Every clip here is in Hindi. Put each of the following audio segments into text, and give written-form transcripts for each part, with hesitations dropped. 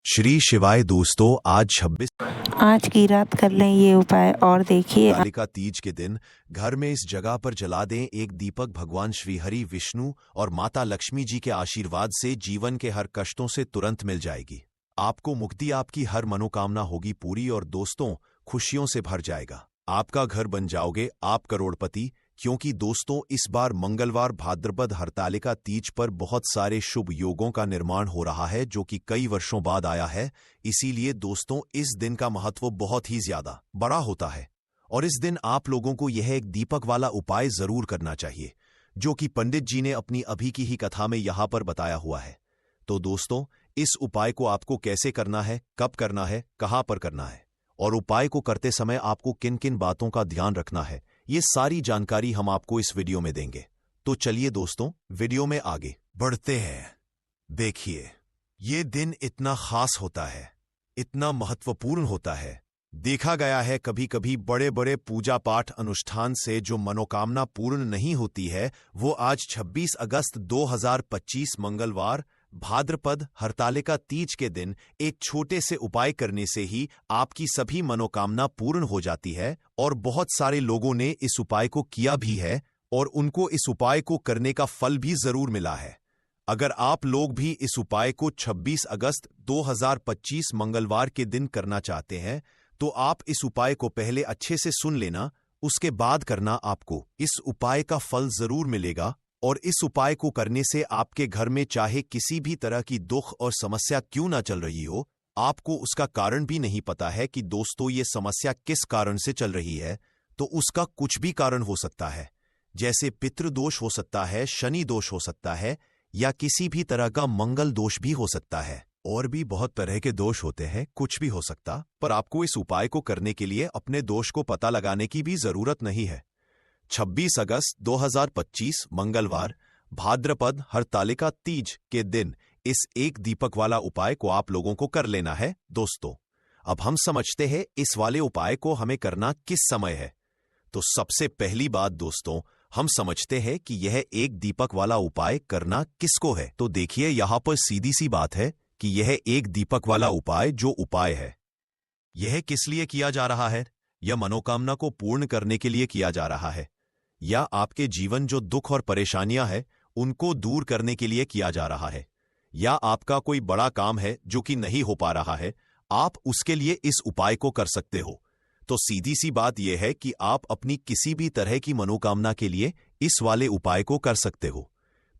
श्री शिवाय दोस्तों, आज 26 आज की रात कर लें ये उपाय और देखिए। कालिका तीज के दिन घर में इस जगह पर जला दें एक दीपक। भगवान श्री हरि विष्णु और माता लक्ष्मी जी के आशीर्वाद से जीवन के हर कष्टों से तुरंत मिल जाएगी। आपको मुक्ति, आपकी हर मनोकामना होगी पूरी और दोस्तों खुशियों से भर जाएगा। आपका घर बन जाओगे आप करोड़पति। क्योंकि दोस्तों इस बार मंगलवार भाद्रपद हरतालिका तीज पर बहुत सारे शुभ योगों का निर्माण हो रहा है जो कि कई वर्षों बाद आया है। इसीलिए दोस्तों इस दिन का महत्व बहुत ही ज्यादा बड़ा होता है और इस दिन आप लोगों को यह एक दीपक वाला उपाय जरूर करना चाहिए जो कि पंडित जी ने अपनी अभी की ही कथा में यहां पर बताया हुआ है। तो दोस्तों इस उपाय को आपको कैसे करना है, कब करना है, कहां पर करना है और उपाय को करते समय आपको किन किन बातों का ध्यान रखना है, ये सारी जानकारी हम आपको इस वीडियो में देंगे। तो चलिए दोस्तों वीडियो में आगे बढ़ते हैं। देखिए ये दिन इतना खास होता है, इतना महत्वपूर्ण होता है। देखा गया है कभी कभी बड़े बड़े पूजा पाठ अनुष्ठान से जो मनोकामना पूर्ण नहीं होती है वो आज 26 अगस्त 2025 मंगलवार भाद्रपद हरतालिका तीज के दिन एक छोटे से उपाय करने से ही आपकी सभी मनोकामना पूर्ण हो जाती है। और बहुत सारे लोगों ने इस उपाय को किया भी है और उनको इस उपाय को करने का फल भी जरूर मिला है। अगर आप लोग भी इस उपाय को 26 अगस्त 2025 मंगलवार के दिन करना चाहते हैं तो आप इस उपाय को पहले अच्छे से सुन लेना, उसके बाद करना। आपको इस उपाय का फल जरूर मिलेगा और इस उपाय को करने से आपके घर में चाहे किसी भी तरह की दुख और समस्या क्यों ना चल रही हो, आपको उसका कारण भी नहीं पता है कि दोस्तों ये समस्या किस कारण से चल रही है, तो उसका कुछ भी कारण हो सकता है। जैसे पितृदोष हो सकता है, शनि दोष हो सकता है या किसी भी तरह का मंगल दोष भी हो सकता है। और भी बहुत तरह के दोष होते हैं, कुछ भी हो सकता। पर आपको इस उपाय को करने के लिए अपने दोष को पता लगाने की भी जरूरत नहीं है। 26 अगस्त 2025 मंगलवार भाद्रपद हरतालिका तीज के दिन इस एक दीपक वाला उपाय को आप लोगों को कर लेना है। दोस्तों अब हम समझते हैं इस वाले उपाय को हमें करना किस समय है। तो सबसे पहली बात दोस्तों हम समझते हैं कि यह एक दीपक वाला उपाय करना किसको है। तो देखिए यहां पर सीधी सी बात है कि यह एक दीपक वाला उपाय जो उपाय है यह किस लिए किया जा रहा है। यह मनोकामना को पूर्ण करने के लिए किया जा रहा है या आपके जीवन जो दुख और परेशानियां हैं उनको दूर करने के लिए किया जा रहा है या आपका कोई बड़ा काम है जो कि नहीं हो पा रहा है, आप उसके लिए इस उपाय को कर सकते हो। तो सीधी सी बात यह है कि आप अपनी किसी भी तरह की मनोकामना के लिए इस वाले उपाय को कर सकते हो।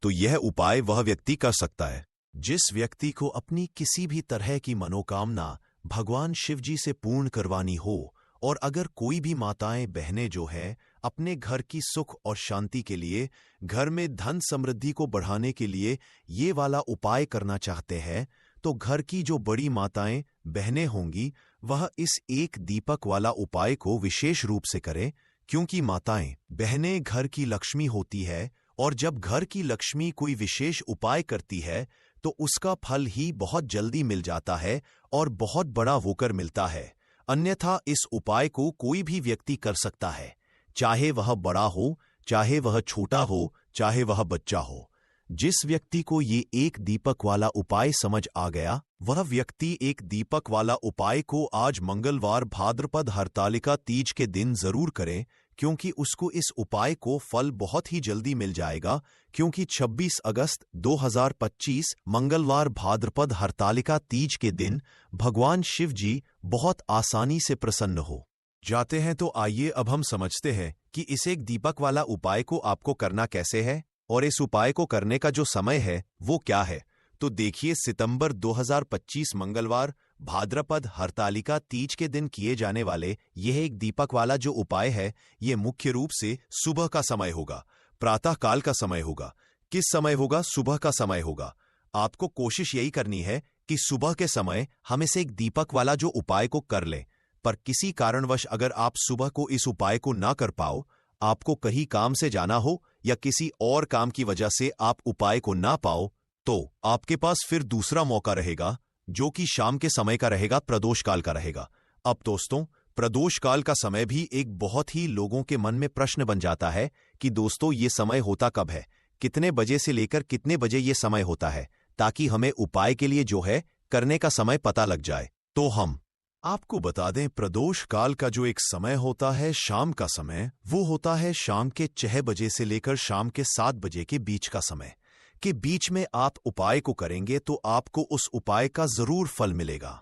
तो यह उपाय वह व्यक्ति कर सकता है जिस व्यक्ति को अपनी किसी भी तरह की मनोकामना भगवान शिव जी से पूर्ण करवानी हो। और अगर कोई भी माताएं बहनें जो है अपने घर की सुख और शांति के लिए, घर में धन समृद्धि को बढ़ाने के लिए ये वाला उपाय करना चाहते हैं तो घर की जो बड़ी माताएं बहनें होंगी वह इस एक दीपक वाला उपाय को विशेष रूप से करें। क्योंकि माताएं बहनें घर की लक्ष्मी होती है और जब घर की लक्ष्मी कोई विशेष उपाय करती है तो उसका फल ही बहुत जल्दी मिल जाता है और बहुत बड़ा होकर मिलता है। अन्यथा इस उपाय को कोई भी व्यक्ति कर सकता है, चाहे वह बड़ा हो, चाहे वह छोटा हो, चाहे वह बच्चा हो। जिस व्यक्ति को ये एक दीपक वाला उपाय समझ आ गया वह व्यक्ति एक दीपक वाला उपाय को आज मंगलवार भाद्रपद हरतालिका तीज के दिन जरूर करें। क्योंकि उसको इस उपाय को फल बहुत ही जल्दी मिल जाएगा। क्योंकि 26 अगस्त 2025 मंगलवार भाद्रपद हरतालिका तीज के दिन भगवान शिव जी बहुत आसानी से प्रसन्न हो जाते हैं। तो आइए अब हम समझते हैं कि इस एक दीपक वाला उपाय को आपको करना कैसे है और इस उपाय को करने का जो समय है वो क्या है। तो देखिए सितंबर 2025 मंगलवार भाद्रपद हरतालिका तीज के दिन किए जाने वाले यह एक दीपक वाला जो उपाय है ये मुख्य रूप से सुबह का समय होगा, प्रातः काल का समय होगा। किस समय होगा? सुबह का समय होगा। आपको कोशिश यही करनी है कि सुबह के समय हम इसे एक दीपक वाला जो उपाय को कर लें। पर किसी कारणवश अगर आप सुबह को इस उपाय को ना कर पाओ, आपको कहीं काम से जाना हो या किसी और काम की वजह से आप उपाय को ना पाओ, तो आपके पास फिर दूसरा मौका रहेगा जो कि शाम के समय का रहेगा, प्रदोष काल का रहेगा। अब दोस्तों प्रदोष काल का समय भी एक बहुत ही लोगों के मन में प्रश्न बन जाता है कि दोस्तों ये समय होता कब है, कितने बजे से लेकर कितने बजे ये समय होता है, ताकि हमें उपाय के लिए जो है करने का समय पता लग जाए। तो हम आपको बता दें, प्रदोष काल का जो एक समय होता है, शाम का समय, वो होता है शाम के 6 बजे से लेकर शाम के 7 बजे के बीच का समय। के बीच में आप उपाय को करेंगे तो आपको उस उपाय का जरूर फल मिलेगा।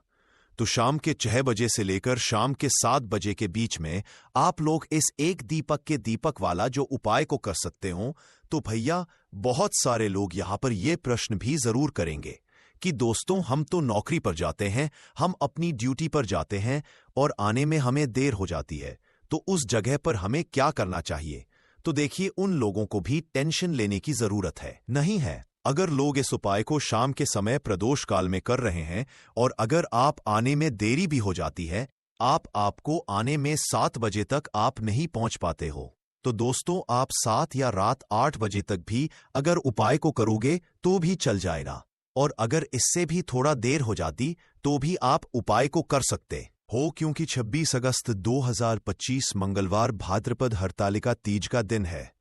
तो शाम के 6 बजे से लेकर शाम के 7 बजे के बीच में आप लोग इस एक दीपक के दीपक वाला जो उपाय को कर सकते हो। तो भैया, बहुत सारे लोग यहां पर यह प्रश्न भी जरूर करेंगे कि दोस्तों, हम तो नौकरी पर जाते हैं, हम अपनी ड्यूटी पर जाते हैं और आने में हमें देर हो जाती है, तो उस जगह पर हमें क्या करना चाहिए? तो देखिए, उन लोगों को भी टेंशन लेने की जरूरत है नहीं है। अगर लोग इस उपाय को शाम के समय प्रदोष काल में कर रहे हैं और अगर आप आने में देरी भी हो जाती है, आपको आने में 7 बजे तक आप नहीं पहुंच पाते हो, तो दोस्तों आप 7 या रात 8 बजे तक भी अगर उपाय को करोगे तो भी चल जाएगा। और अगर इससे भी थोड़ा देर हो जाती तो भी आप उपाय को कर सकते हो, क्योंकि 26 अगस्त 2025 मंगलवार भाद्रपद हरतालिका तीज का दिन है।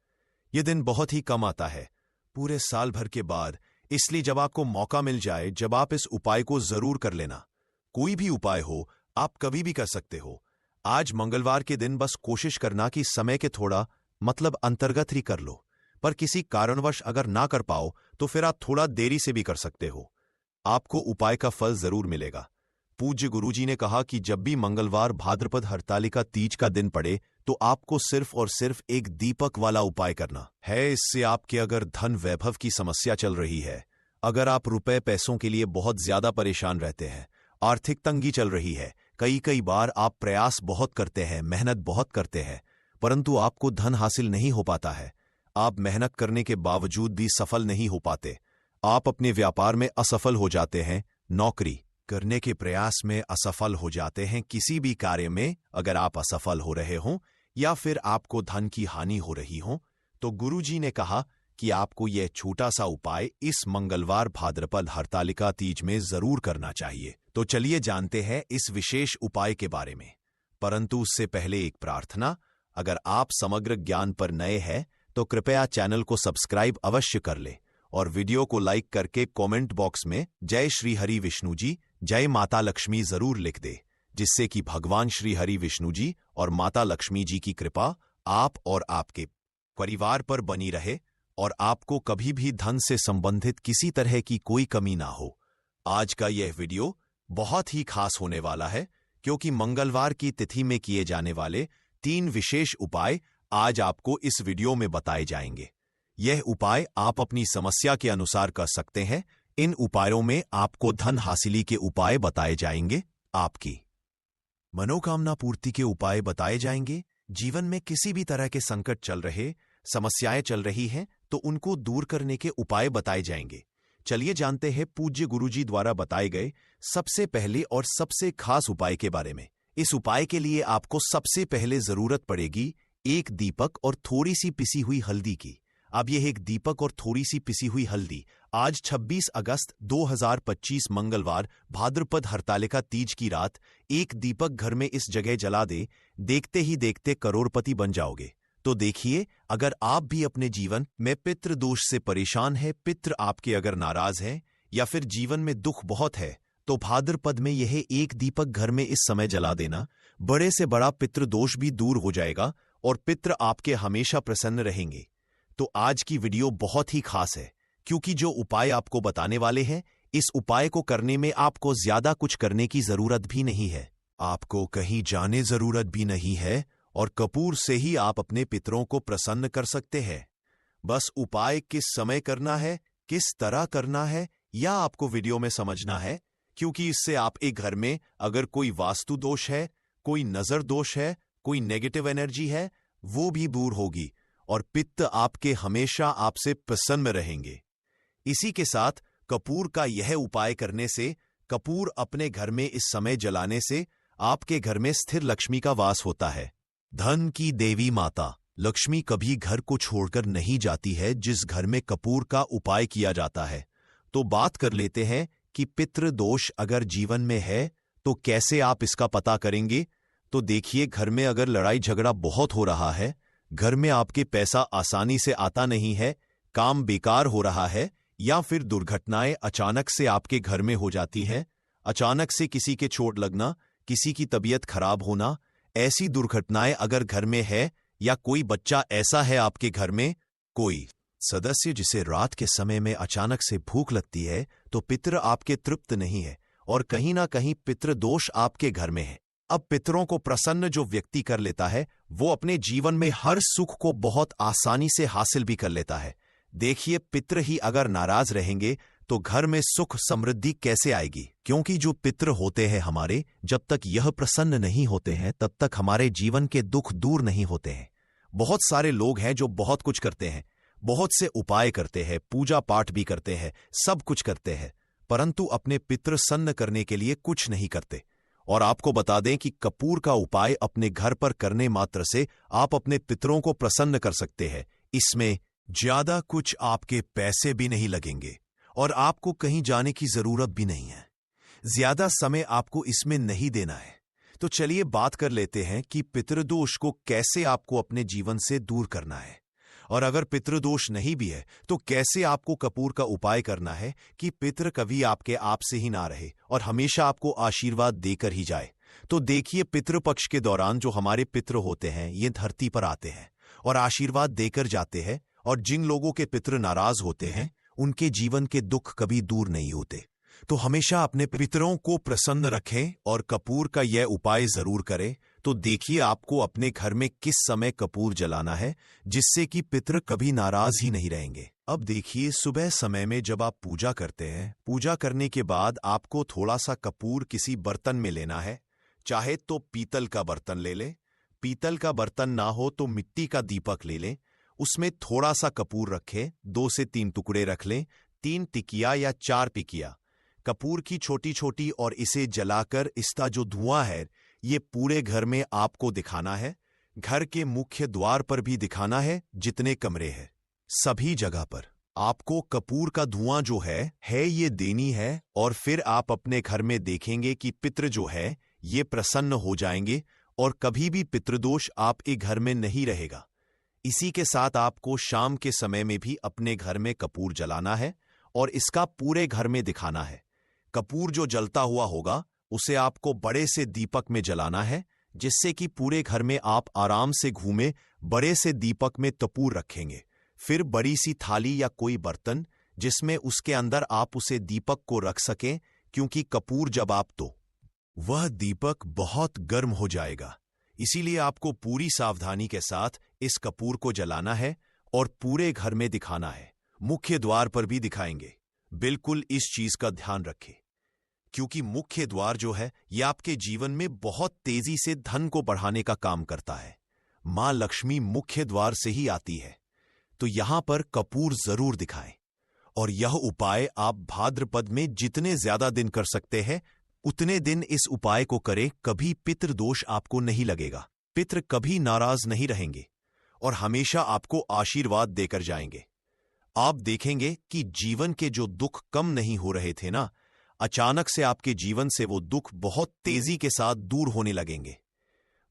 यह दिन बहुत ही कम आता है पूरे साल भर के बाद, इसलिए जब आपको मौका मिल जाए, जब आप इस उपाय को जरूर कर लेना। कोई भी उपाय हो, आप कभी भी कर सकते हो। आज मंगलवार के दिन बस कोशिश करना कि समय के थोड़ा अंतर्गत ही कर लो, पर किसी कारणवश अगर ना कर पाओ तो फिर आप थोड़ा देरी से भी कर सकते हो, आपको उपाय का फल जरूर मिलेगा। पूज्य गुरुजी ने कहा कि जब भी मंगलवार भाद्रपद हरतालिका तीज का दिन पड़े तो आपको सिर्फ और सिर्फ एक दीपक वाला उपाय करना है। इससे आपके अगर धन वैभव की समस्या चल रही है, अगर आप रुपए पैसों के लिए बहुत ज्यादा परेशान रहते हैं, आर्थिक तंगी चल रही है, कई बार आप प्रयास बहुत करते हैं, मेहनत बहुत करते हैं, परंतु आपको धन हासिल नहीं हो पाता है, आप मेहनत करने के बावजूद भी सफल नहीं हो पाते, आप अपने व्यापार में असफल हो जाते हैं, नौकरी करने के प्रयास में असफल हो जाते हैं, किसी भी कार्य में अगर आप असफल हो रहे हो या फिर आपको धन की हानि हो रही हो, तो गुरुजी ने कहा कि आपको यह छोटा सा उपाय इस मंगलवार भाद्रपद हरतालिका तीज में जरूर करना चाहिए। तो चलिए जानते हैं इस विशेष उपाय के बारे में, परंतु उससे पहले एक प्रार्थना। अगर आप समग्र ज्ञान पर नए हैं तो कृपया चैनल को सब्सक्राइब अवश्य कर ले और वीडियो को लाइक करके कमेंट बॉक्स में जय श्री हरि विष्णु जी, जय माता लक्ष्मी जरूर लिख दे, जिससे कि भगवान श्री हरि विष्णु जी और माता लक्ष्मी जी की कृपा आप और आपके परिवार पर बनी रहे और आपको कभी भी धन से संबंधित किसी तरह की कोई कमी ना हो। आज का यह वीडियो बहुत ही खास होने वाला है, क्योंकि मंगलवार की तिथि में किए जाने वाले 3 विशेष उपाय आज आपको इस वीडियो में बताए जाएंगे। यह उपाय आप अपनी समस्या के अनुसार कर सकते हैं। इन उपायों में आपको धन हासिली के उपाय बताए जाएंगे, आपकी मनोकामना पूर्ति के उपाय बताए जाएंगे। जीवन में किसी भी तरह के संकट चल रहे, समस्याएं चल रही हैं, तो उनको दूर करने के उपाय बताए जाएंगे। चलिए जानते हैं पूज्य गुरुजी द्वारा बताए गए सबसे पहले और सबसे खास उपाय के बारे में। इस उपाय के लिए आपको सबसे पहले जरूरत पड़ेगी एक दीपक और थोड़ी सी पिसी हुई हल्दी की। अब यह एक दीपक और थोड़ी सी पिसी हुई हल्दी आज 26 अगस्त 2025 मंगलवार भाद्रपद हरतालिका तीज की रात एक दीपक घर में इस जगह जला दे, देखते ही देखते करोड़पति बन जाओगे। तो देखिए, अगर आप भी अपने जीवन में पितृ दोष से परेशान है, पितृ आपके अगर नाराज हैं या फिर जीवन में दुख बहुत है, तो भाद्रपद में यह एक दीपक घर में इस समय जला देना, बड़े से बड़ा पितृ दोष भी दूर हो जाएगा और पितृ आपके हमेशा प्रसन्न रहेंगे। तो आज की वीडियो बहुत ही खास है, क्योंकि जो उपाय आपको बताने वाले हैं, इस उपाय को करने में आपको ज्यादा कुछ करने की जरूरत भी नहीं है, आपको कहीं जाने जरूरत भी नहीं है और कपूर से ही आप अपने पितरों को प्रसन्न कर सकते हैं। बस उपाय किस समय करना है, किस तरह करना है, या आपको वीडियो में समझना है, क्योंकि इससे आप एक घर में अगर कोई वास्तु दोष है, कोई नजर दोष है, कोई नेगेटिव एनर्जी है, वो भी दूर होगी और पित्त आपके हमेशा आपसे प्रसन्न रहेंगे। इसी के साथ कपूर का यह उपाय करने से, कपूर अपने घर में इस समय जलाने से आपके घर में स्थिर लक्ष्मी का वास होता है। धन की देवी माता लक्ष्मी कभी घर को छोड़कर नहीं जाती है जिस घर में कपूर का उपाय किया जाता है। तो बात कर लेते हैं कि पितृ दोष अगर जीवन में है तो कैसे आप इसका पता करेंगे। तो देखिए, घर में अगर लड़ाई झगड़ा बहुत हो रहा है, घर में आपके पैसा आसानी से आता नहीं है, काम बेकार हो रहा है, या फिर दुर्घटनाएं अचानक से आपके घर में हो जाती है, अचानक से किसी के चोट लगना, किसी की तबीयत खराब होना, ऐसी दुर्घटनाएं अगर घर में है या कोई बच्चा ऐसा है आपके घर में, कोई सदस्य जिसे रात के समय में अचानक से भूख लगती है, तो पितृ आपके तृप्त नहीं है और कहीं ना कहीं पितृ दोष आपके घर में है। अब पितरों को प्रसन्न जो व्यक्ति कर लेता है, वो अपने जीवन में हर सुख को बहुत आसानी से हासिल भी कर लेता है। देखिए, पितृ ही अगर नाराज रहेंगे तो घर में सुख समृद्धि कैसे आएगी? क्योंकि जो पितृ होते हैं हमारे, जब तक यह प्रसन्न नहीं होते हैं तब तक हमारे जीवन के दुख दूर नहीं होते हैं। बहुत सारे लोग हैं जो बहुत कुछ करते हैं, बहुत से उपाय करते हैं, पूजा पाठ भी करते हैं, सब कुछ करते हैं, परंतु अपने पितृ सन्न करने के लिए कुछ नहीं करते। और आपको बता दें कि कपूर का उपाय अपने घर पर करने मात्र से आप अपने पितरों को प्रसन्न कर सकते हैं। इसमें ज्यादा कुछ आपके पैसे भी नहीं लगेंगे और आपको कहीं जाने की जरूरत भी नहीं है। ज्यादा समय आपको इसमें नहीं देना है। तो चलिए बात कर लेते हैं कि पितृदोष को कैसे आपको अपने जीवन से दूर करना है, और अगर पितृदोष नहीं भी है तो कैसे आपको कपूर का उपाय करना है कि पितृ कभी आपके आप से ही ना रहे और हमेशा आपको आशीर्वाद देकर ही जाए। तो देखिए, पितृपक्ष के दौरान जो हमारे पितृ होते हैं ये धरती पर आते हैं और आशीर्वाद देकर जाते हैं, और जिन लोगों के पितृ नाराज होते हैं उनके जीवन के दुख कभी दूर नहीं होते। तो हमेशा अपने पितरों को प्रसन्न रखें और कपूर का यह उपाय जरूर करें। तो देखिए आपको अपने घर में किस समय कपूर जलाना है जिससे कि पितृ कभी नाराज ही नहीं रहेंगे। अब देखिए, सुबह समय में जब आप पूजा करते हैं, पूजा करने के बाद आपको थोड़ा सा कपूर किसी बर्तन में लेना है। चाहे तो पीतल का बर्तन ले लें, पीतल का बर्तन ना हो तो मिट्टी का दीपक ले लें, उसमें थोड़ा सा कपूर रखें, 2 से 3 टुकड़े रख लें, 3 टिकिया या 4 पिकिया कपूर की छोटी छोटी, और इसे जलाकर इसका जो धुआं है ये पूरे घर में आपको दिखाना है। घर के मुख्य द्वार पर भी दिखाना है, जितने कमरे हैं सभी जगह पर आपको कपूर का धुआं जो है ये देनी है। और फिर आप अपने घर में देखेंगे कि पितृ जो है ये प्रसन्न हो जाएंगे और कभी भी पितृदोष आपके घर में नहीं रहेगा। इसी के साथ आपको शाम के समय में भी अपने घर में कपूर जलाना है और इसका पूरे घर में दिखाना है। कपूर जो जलता हुआ होगा उसे आपको बड़े से दीपक में जलाना है, जिससे कि पूरे घर में आप आराम से घूमे। बड़े से दीपक में कपूर रखेंगे, फिर बड़ी सी थाली या कोई बर्तन जिसमें उसके अंदर आप उसे दीपक को रख सकें, क्योंकि कपूर जब आप तो वह दीपक बहुत गर्म हो जाएगा। इसीलिए आपको पूरी सावधानी के साथ इस कपूर को जलाना है और पूरे घर में दिखाना है। मुख्य द्वार पर भी दिखाएंगे। बिल्कुल इस चीज का ध्यान रखें, क्योंकि मुख्य द्वार जो है ये आपके जीवन में बहुत तेजी से धन को बढ़ाने का काम करता है। मां लक्ष्मी मुख्य द्वार से ही आती है, तो यहां पर कपूर जरूर दिखाएं। और यह उपाय आप भाद्रपद में जितने ज्यादा दिन कर सकते हैं उतने दिन इस उपाय को करें। कभी पितृदोष आपको नहीं लगेगा, पितृ कभी नाराज नहीं रहेंगे और हमेशा आपको आशीर्वाद देकर जाएंगे। आप देखेंगे कि जीवन के जो दुख कम नहीं हो रहे थे ना, अचानक से आपके जीवन से वो दुख बहुत तेजी के साथ दूर होने लगेंगे।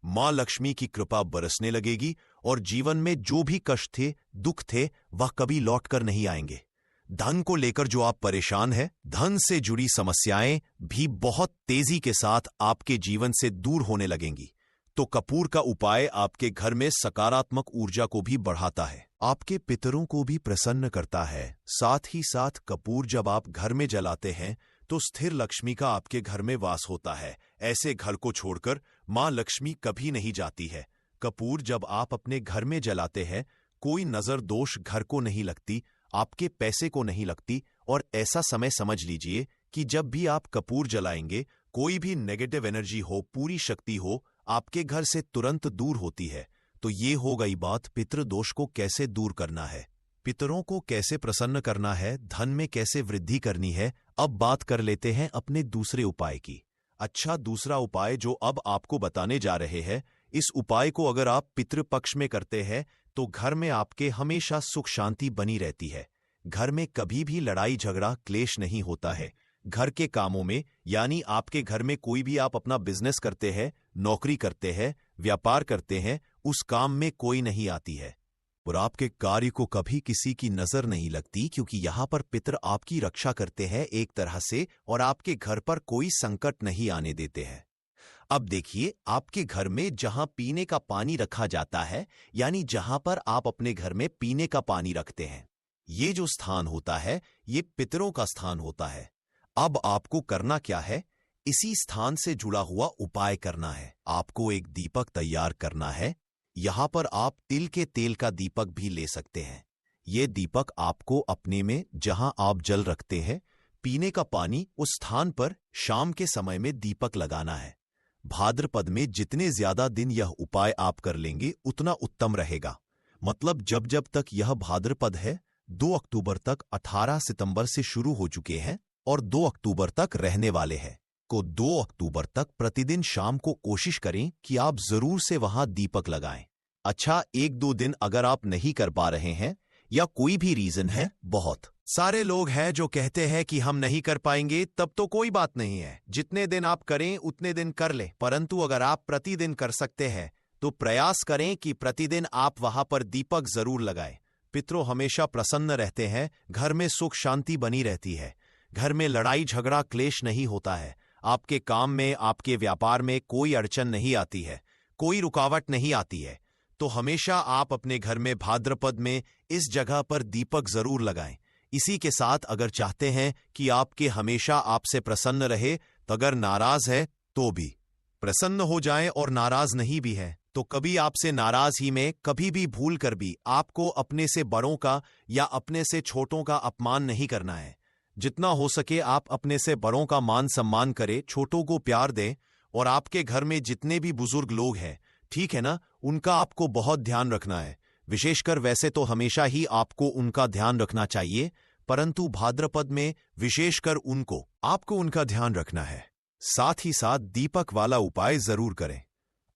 मां लक्ष्मी की कृपा बरसने लगेगी और जीवन में जो भी कष्ट थे, दुख थे, वह कभी लौटकर नहीं आएंगे। धन को लेकर जो आप परेशान हैं, धन से जुड़ी समस्याएं भी बहुत तेजी के साथ आपके जीवन से दूर होने लगेंगी। तो कपूर का उपाय आपके घर में सकारात्मक ऊर्जा को भी बढ़ाता है, आपके पितरों को भी प्रसन्न करता है। साथ ही साथ कपूर जब आप घर में जलाते हैं तो स्थिर लक्ष्मी का आपके घर में वास होता है। ऐसे घर को छोड़कर मां लक्ष्मी कभी नहीं जाती है। कपूर जब आप अपने घर में जलाते हैं, कोई नजर दोष घर को नहीं लगती, आपके पैसे को नहीं लगती। और ऐसा समय समझ लीजिए कि जब भी आप कपूर जलाएंगे, कोई भी नेगेटिव एनर्जी हो, पूरी शक्ति हो, आपके घर से तुरंत दूर होती है। तो ये हो गई बात पितृदोष को कैसे दूर करना है, पितरों को कैसे प्रसन्न करना है, धन में कैसे वृद्धि करनी है। अब बात कर लेते हैं अपने दूसरे उपाय की। अच्छा, दूसरा उपाय जो अब आपको बताने जा रहे हैं, इस उपाय को अगर आप पितृपक्ष में करते हैं तो घर में आपके हमेशा सुख शांति बनी रहती है। घर में कभी भी लड़ाई झगड़ा क्लेश नहीं होता है। घर के कामों में, यानी आपके घर में कोई भी आप अपना बिजनेस करते हैं, नौकरी करते हैं, व्यापार करते हैं, उस काम में कोई नहीं आती है। और आपके कार्य को कभी किसी की नजर नहीं लगती, क्योंकि यहाँ पर पितर आपकी रक्षा करते हैं एक तरह से, और आपके घर पर कोई संकट नहीं आने देते हैं। अब देखिए, आपके घर में जहां पीने का पानी रखा जाता है, यानी जहां पर आप अपने घर में पीने का पानी रखते हैं, ये जो स्थान होता है ये पितरों का स्थान होता है। अब आपको करना क्या है? इसी स्थान से जुड़ा हुआ उपाय करना है। आपको एक दीपक तैयार करना है। यहां पर आप तिल के तेल का दीपक भी ले सकते हैं। ये दीपक आपको अपने में जहां आप जल रखते हैं, पीने का पानी, उस स्थान पर शाम के समय में दीपक लगाना है। भाद्रपद में जितने ज्यादा दिन यह उपाय आप कर लेंगे उतना उत्तम रहेगा। मतलब जब जब तक यह भाद्रपद है, 2 अक्टूबर तक 18 सितंबर से शुरू हो चुके हैं और 2 अक्टूबर तक रहने वाले हैं, को 2 अक्टूबर तक प्रतिदिन शाम को कोशिश करें कि आप जरूर से वहां दीपक लगाएं। अच्छा, 1-2 दिन अगर आप नहीं कर पा रहे हैं या कोई भी रीजन है, बहुत सारे लोग हैं जो कहते हैं कि हम नहीं कर पाएंगे, तब तो कोई बात नहीं है। जितने दिन आप करें उतने दिन कर लें, परंतु अगर आप प्रतिदिन कर सकते हैं तो प्रयास करें कि प्रतिदिन आप वहां पर दीपक जरूर लगाएं। पितरों हमेशा प्रसन्न रहते हैं, घर में सुख शांति बनी रहती है, घर में लड़ाई झगड़ा क्लेश नहीं होता है, आपके काम में, आपके व्यापार में कोई अड़चन नहीं आती है, कोई रुकावट नहीं आती है। तो हमेशा आप अपने घर में भाद्रपद में इस जगह पर दीपक जरूर लगाएं। इसी के साथ अगर चाहते हैं कि आपके हमेशा आपसे प्रसन्न रहे, तो अगर नाराज है तो भी प्रसन्न हो जाएं, और नाराज नहीं भी है तो कभी आपसे नाराज ही में कभी भी भूल कर भी आपको अपने से बड़ों का या अपने से छोटों का अपमान नहीं करना है। जितना हो सके आप अपने से बड़ों का मान सम्मान करें, छोटों को प्यार दें, और आपके घर में जितने भी बुजुर्ग लोग हैं, ठीक है ना, उनका आपको बहुत ध्यान रखना है। विशेषकर वैसे तो हमेशा ही आपको उनका ध्यान रखना चाहिए, परंतु भाद्रपद में विशेषकर आपको उनका ध्यान रखना है। साथ ही साथ दीपक वाला उपाय जरूर करें।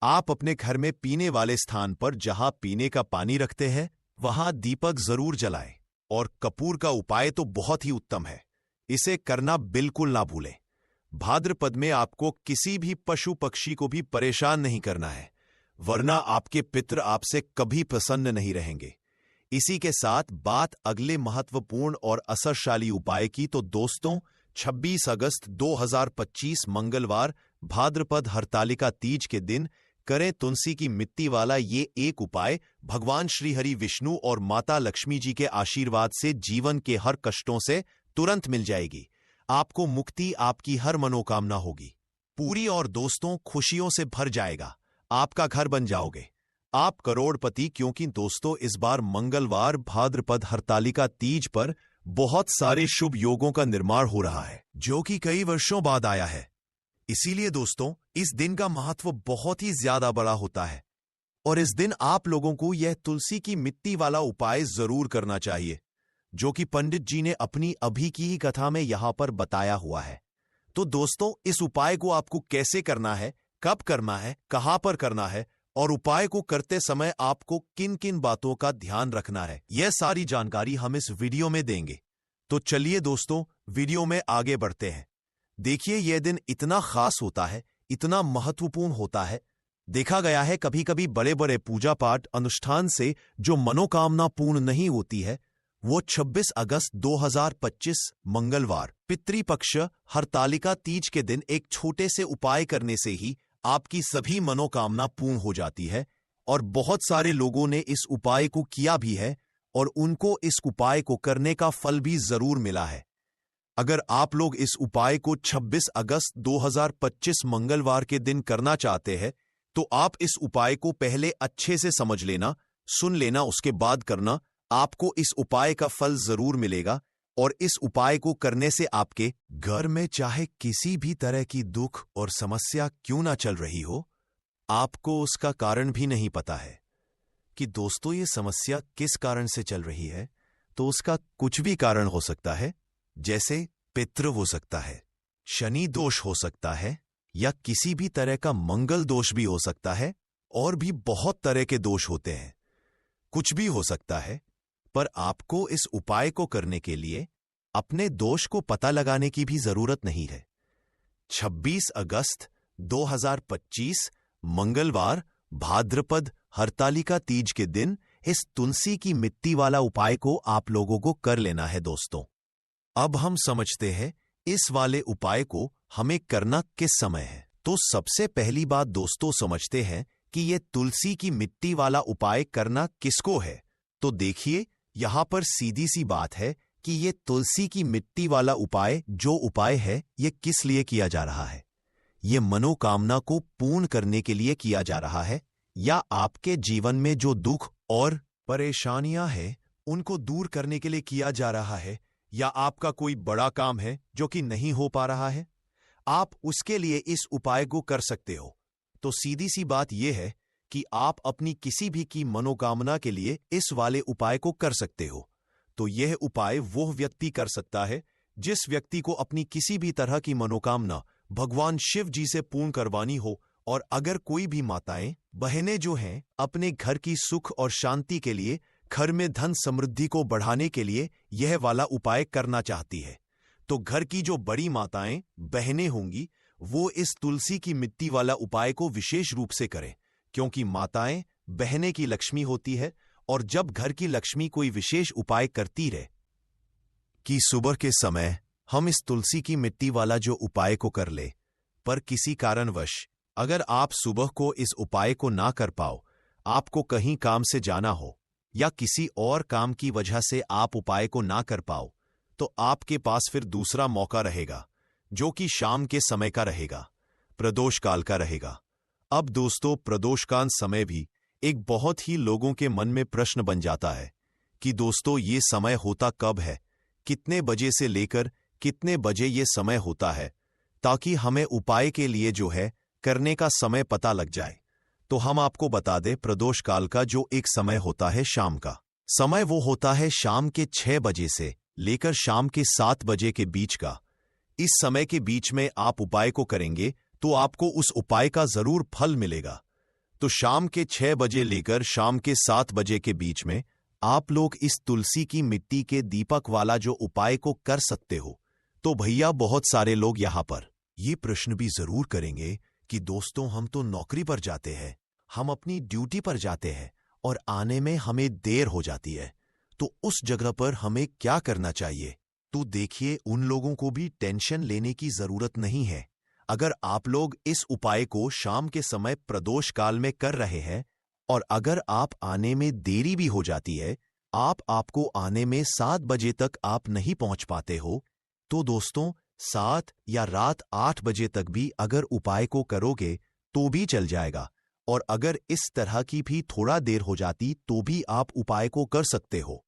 आप अपने घर में पीने वाले स्थान पर जहां पीने का पानी रखते हैं वहां दीपक जरूर जलाएं। और कपूर का उपाय तो बहुत ही उत्तम है, इसे करना बिल्कुल ना भूलें। भाद्रपद में आपको किसी भी पशु पक्षी को भी परेशान नहीं करना है, वरना आपके पितर आपसे कभी प्रसन्न नहीं रहेंगे। इसी के साथ बात अगले महत्वपूर्ण और असरशाली उपाय की, तो दोस्तों 26 अगस्त 2025 मंगलवार भाद्रपद हरतालिका तीज के दिन करें तुलसी की मिट्टी वाला ये एक उपाय। भगवान श्री हरि विष्णु और माता लक्ष्मी जी के आशीर्वाद से जीवन के हर कष्टों से तुरंत मिल जाएगी। आपको मुक्ति, आपकी हर मनोकामना होगी पूरी, और दोस्तों खुशियों से भर जाएगा। आपका घर बन जाओगे, आप करोड़पति। क्योंकि दोस्तों इस बार मंगलवार भाद्रपद हरतालिका तीज पर बहुत सारे शुभ योगों का निर्माण हो रहा है, जो कि कई वर्षों बाद आया है। इसीलिए दोस्तों इस दिन का महत्व बहुत ही ज्यादा बड़ा होता है, और इस दिन आप लोगों को यह तुलसी की मिट्टी वाला उपाय जरूर करना चाहिए, जो कि पंडित जी ने अपनी अभी की ही कथा में यहां पर बताया हुआ है। तो दोस्तों इस उपाय को आपको कैसे करना है, कब करना है, कहां पर करना है, और उपाय को करते समय आपको किन किन बातों का ध्यान रखना है, यह सारी जानकारी हम इस वीडियो में देंगे। तो चलिए दोस्तों वीडियो में आगे बढ़ते हैं। देखिए यह दिन इतना खास होता है, इतना महत्वपूर्ण होता है। देखा गया है कभी कभी बड़े बड़े पूजा पाठ अनुष्ठान से जो मनोकामना पूर्ण नहीं होती है, वो 26 अगस्त 2025 मंगलवार पितृपक्ष हरतालिका तीज के दिन एक छोटे से उपाय करने से ही आपकी सभी मनोकामना पूर्ण हो जाती है। और बहुत सारे लोगों ने इस उपाय को किया भी है, और उनको इस उपाय को करने का फल भी जरूर मिला है। अगर आप लोग इस उपाय को 26 अगस्त 2025 मंगलवार के दिन करना चाहते हैं, तो आप इस उपाय को पहले अच्छे से समझ लेना, सुन लेना, उसके बाद करना। आपको इस उपाय का फल जरूर मिलेगा, और इस उपाय को करने से आपके घर में चाहे किसी भी तरह की दुख और समस्या क्यों ना चल रही हो, आपको उसका कारण भी नहीं पता है कि दोस्तों ये समस्या किस कारण से चल रही है, तो उसका कुछ भी कारण हो सकता है। जैसे पितृ हो सकता है, शनि दोष हो सकता है, या किसी भी तरह का मंगल दोष भी हो सकता है, और भी बहुत तरह के दोष होते हैं, कुछ भी हो सकता है। पर आपको इस उपाय को करने के लिए अपने दोष को पता लगाने की भी जरूरत नहीं है। 26 अगस्त 2025 मंगलवार भाद्रपद हरतालिका तीज के दिन इस तुलसी की मिट्टी वाला उपाय को आप लोगों को कर लेना है दोस्तों। अब हम समझते हैं इस वाले उपाय को हमें करना किस समय है। तो सबसे पहली बात दोस्तों समझते हैं कि ये तुलसी की मिट्टी वाला उपाय करना किसको है। तो देखिए यहाँ पर सीधी सी बात है कि ये तुलसी की मिट्टी वाला उपाय जो उपाय है ये किस लिए किया जा रहा है। ये मनोकामना को पूर्ण करने के लिए किया जा रहा है, या आपके जीवन में जो दुख और परेशानियां हैं उनको दूर करने के लिए किया जा रहा है, या आपका कोई बड़ा काम है जो कि नहीं हो पा रहा है, आप उसके लिए इस उपाय को कर सकते हो। तो सीधी सी बात यह है कि आप अपनी किसी भी की मनोकामना के लिए इस वाले उपाय को कर सकते हो। तो यह उपाय वो व्यक्ति कर सकता है जिस व्यक्ति को अपनी किसी भी तरह की मनोकामना भगवान शिव जी से पूर्ण करवानी हो, और अगर कोई भी माताएं बहनें जो हैं अपने घर की सुख और शांति के लिए, घर में धन समृद्धि को बढ़ाने के लिए यह वाला उपाय करना चाहती है, तो घर की जो बड़ी माताएं बहनें होंगी वो इस तुलसी की मिट्टी वाला उपाय को विशेष रूप से करें, क्योंकि माताएं बहनें की लक्ष्मी होती है। और जब घर की लक्ष्मी कोई विशेष उपाय करती रहे कि सुबह के समय हम इस तुलसी की मिट्टी वाला जो उपाय को कर ले, पर किसी कारणवश अगर आप सुबह को इस उपाय को ना कर पाओ, आपको कहीं काम से जाना हो या किसी और काम की वजह से आप उपाय को ना कर पाओ, तो आपके पास फिर दूसरा मौका रहेगा जो कि शाम के समय का रहेगा, प्रदोष काल का रहेगा। अब दोस्तों प्रदोषकाल समय भी एक बहुत ही लोगों के मन में प्रश्न बन जाता है कि दोस्तों ये समय होता कब है, कितने बजे से लेकर कितने बजे ये समय होता है, ताकि हमें उपाय के लिए जो है करने का समय पता लग जाए। तो हम आपको बता दें प्रदोष काल का जो एक समय होता है शाम का समय, वो होता है शाम के 6 बजे से लेकर शाम के 7 बजे के बीच का। इस समय के बीच में आप उपाय को करेंगे तो आपको उस उपाय का जरूर फल मिलेगा। तो शाम के 6 बजे लेकर शाम के 7 बजे के बीच में आप लोग इस तुलसी की मिट्टी के दीपक वाला जो उपाय को कर सकते हो। तो भैया बहुत सारे लोग यहाँ पर ये प्रश्न भी जरूर करेंगे कि दोस्तों हम तो नौकरी पर जाते हैं, हम अपनी ड्यूटी पर जाते हैं और आने में हमें देर हो जाती है, तो उस जगह पर हमें क्या करना चाहिए। तो देखिए उन लोगों को भी टेंशन लेने की जरूरत नहीं है। अगर आप लोग इस उपाय को शाम के समय प्रदोष काल में कर रहे हैं और अगर आप आने में देरी भी हो जाती है, आपको आने में 7 बजे तक आप नहीं पहुंच पाते हो, तो दोस्तों 7 या रात 8 बजे तक भी अगर उपाय को करोगे तो भी चल जाएगा। और अगर इस तरह की भी थोड़ा देर हो जाती तो भी आप उपाय को कर सकते हो,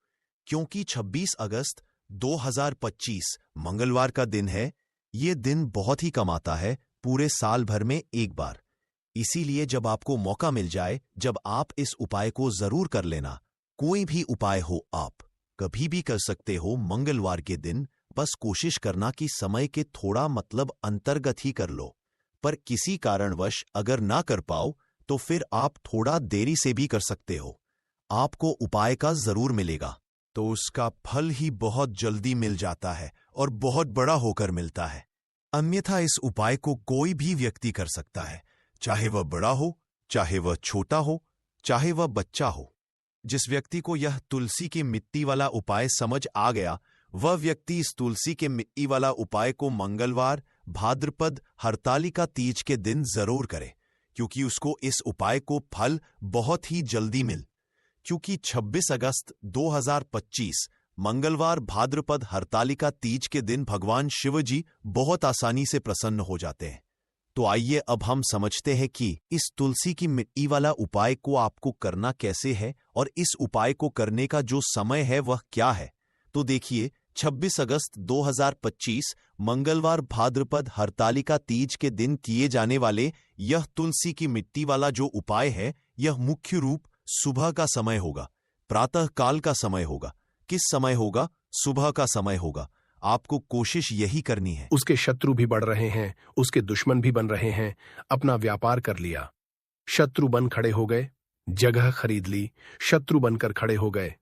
क्योंकि 26 अगस्त 2025 मंगलवार का दिन है। ये दिन बहुत ही कम आता है पूरे साल भर में एक बार। इसीलिए जब आपको मौका मिल जाए, जब आप इस उपाय को जरूर कर लेना। कोई भी उपाय हो आप कभी भी कर सकते हो मंगलवार के दिन, बस कोशिश करना कि समय के थोड़ा मतलब अंतर्गत ही कर लो। पर किसी कारणवश अगर ना कर पाओ तो फिर आप थोड़ा देरी से भी कर सकते हो, आपको उपाय का जरूर मिलेगा। तो उसका फल ही बहुत जल्दी मिल जाता है और बहुत बड़ा होकर मिलता है। अन्यथा इस उपाय को कोई भी व्यक्ति कर सकता है, चाहे वह बड़ा हो, चाहे वह छोटा हो, चाहे वह बच्चा हो। जिस व्यक्ति को यह तुलसी की मिट्टी वाला उपाय समझ आ गया, वह व्यक्ति इस तुलसी के मिट्टी वाला उपाय को मंगलवार भाद्रपद हरतालिका तीज के दिन जरूर करे, क्योंकि उसको इस उपाय को फल बहुत ही जल्दी क्योंकि 26 अगस्त 2025 मंगलवार भाद्रपद हरतालिका तीज के दिन भगवान शिव जी बहुत आसानी से प्रसन्न हो जाते हैं। तो आइए अब हम समझते हैं कि इस तुलसी की मिट्टी वाला उपाय को आपको करना कैसे है और इस उपाय को करने का जो समय है वह क्या है। तो देखिए 26 अगस्त 2025 मंगलवार भाद्रपद हरतालिका तीज के दिन किए जाने वाले यह तुलसी की मिट्टी वाला जो उपाय है, यह मुख्य रूप सुबह का समय होगा, प्रातः काल का समय होगा। किस समय होगा? सुबह का समय होगा। आपको कोशिश यही करनी है। उसके शत्रु भी बढ़ रहे हैं, उसके दुश्मन भी बन रहे हैं, अपना व्यापार कर लिया, शत्रु बन खड़े हो गए, जगह खरीद ली, शत्रु बनकर खड़े हो गए।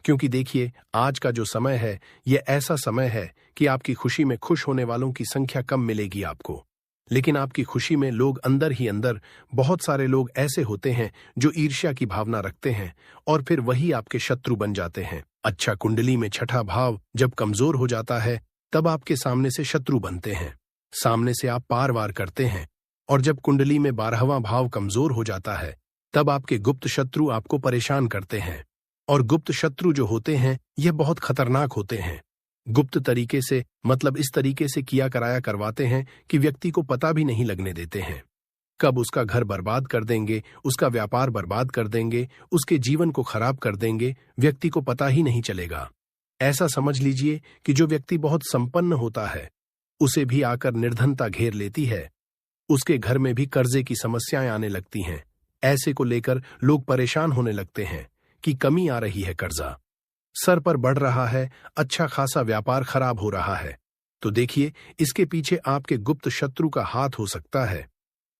क्योंकि देखिए आज का जो समय है ये ऐसा समय है कि आपकी खुशी में खुश होने वालों की संख्या कम मिलेगी आपको, लेकिन आपकी खुशी में लोग अंदर ही अंदर, बहुत सारे लोग ऐसे होते हैं जो ईर्ष्या की भावना रखते हैं और फिर वही आपके शत्रु बन जाते हैं। अच्छा, कुंडली में छठा भाव जब कमजोर हो जाता है तब आपके सामने से शत्रु बनते हैं, सामने से आप पार वार करते हैं। और जब कुंडली में 12वां भाव कमजोर हो जाता है तब आपके गुप्त शत्रु आपको परेशान करते हैं। और गुप्त शत्रु जो होते हैं यह बहुत खतरनाक होते हैं। गुप्त तरीके से मतलब इस तरीके से किया कराया करवाते हैं कि व्यक्ति को पता भी नहीं लगने देते हैं। कब उसका घर बर्बाद कर देंगे, उसका व्यापार बर्बाद कर देंगे, उसके जीवन को खराब कर देंगे, व्यक्ति को पता ही नहीं चलेगा। ऐसा समझ लीजिए कि जो व्यक्ति बहुत संपन्न होता है उसे भी आकर निर्धनता घेर लेती है, उसके घर में भी कर्जे की समस्याएं आने लगती हैं। ऐसे को लेकर लोग परेशान होने लगते हैं कि कमी आ रही है, कर्जा सर पर बढ़ रहा है, अच्छा खासा व्यापार खराब हो रहा है। तो देखिए, इसके पीछे आपके गुप्त शत्रु का हाथ हो सकता है।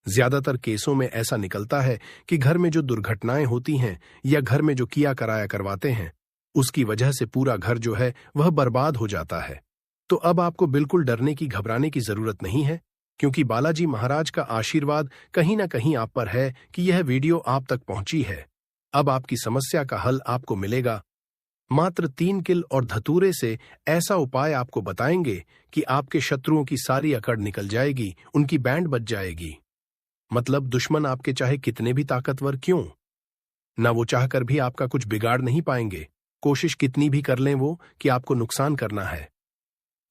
ज्यादातर केसों में ऐसा निकलता है कि घर में जो दुर्घटनाएं होती हैं या घर में जो किया कराया करवाते हैं उसकी वजह से पूरा घर जो है वह बर्बाद हो जाता है। तो अब आपको बिल्कुल डरने की, घबराने की जरूरत नहीं है, क्योंकि बालाजी महाराज का आशीर्वाद कहीं ना कहीं आप पर है कि यह वीडियो आप तक पहुंची है। अब आपकी समस्या का हल आपको मिलेगा। मात्र 3 किल और धतूरे से ऐसा उपाय आपको बताएंगे कि आपके शत्रुओं की सारी अकड़ निकल जाएगी, उनकी बैंड बज जाएगी। मतलब दुश्मन आपके चाहे कितने भी ताकतवर क्यों ना वो चाहकर भी आपका कुछ बिगाड़ नहीं पाएंगे। कोशिश कितनी भी कर लें वो कि आपको नुकसान करना है,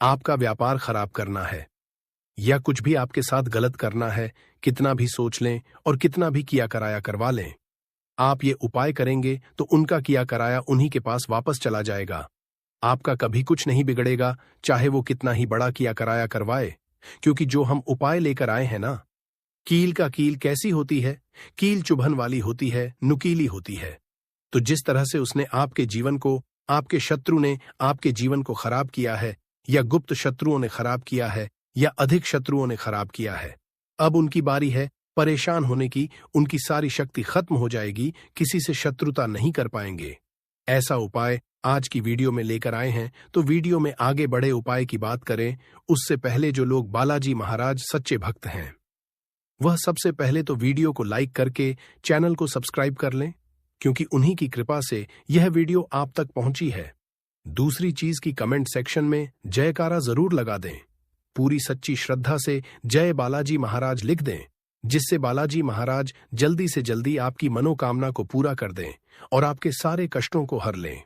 आपका व्यापार खराब करना है या कुछ भी आपके साथ गलत करना है, कितना भी सोच लें और कितना भी किया कराया करवा लें, आप ये उपाय करेंगे तो उनका किया कराया उन्हीं के पास वापस चला जाएगा। आपका कभी कुछ नहीं बिगड़ेगा, चाहे वो कितना ही बड़ा किया कराया करवाए, क्योंकि जो हम उपाय लेकर आए हैं ना, कील का कील कैसी होती है? कील चुभन वाली होती है, नुकीली होती है। तो जिस तरह से उसने आपके जीवन को, आपके शत्रु ने आपके जीवन को खराब किया है या गुप्त शत्रुओं ने खराब किया है या अधिक शत्रुओं ने खराब किया है, अब उनकी बारी है परेशान होने की। उनकी सारी शक्ति खत्म हो जाएगी, किसी से शत्रुता नहीं कर पाएंगे। ऐसा उपाय आज की वीडियो में लेकर आए हैं। तो वीडियो में आगे बढ़े उपाय की बात करें उससे पहले जो लोग बालाजी महाराज सच्चे भक्त हैं वह सबसे पहले तो वीडियो को लाइक करके चैनल को सब्सक्राइब कर लें, क्योंकि उन्हीं की कृपा से यह वीडियो आप तक पहुंची है। दूसरी चीज की कमेंट सेक्शन में जयकारा जरूर लगा दें, पूरी सच्ची श्रद्धा से जय बालाजी महाराज लिख दें, जिससे बालाजी महाराज जल्दी से जल्दी आपकी मनोकामना को पूरा कर दें और आपके सारे कष्टों को हर लें।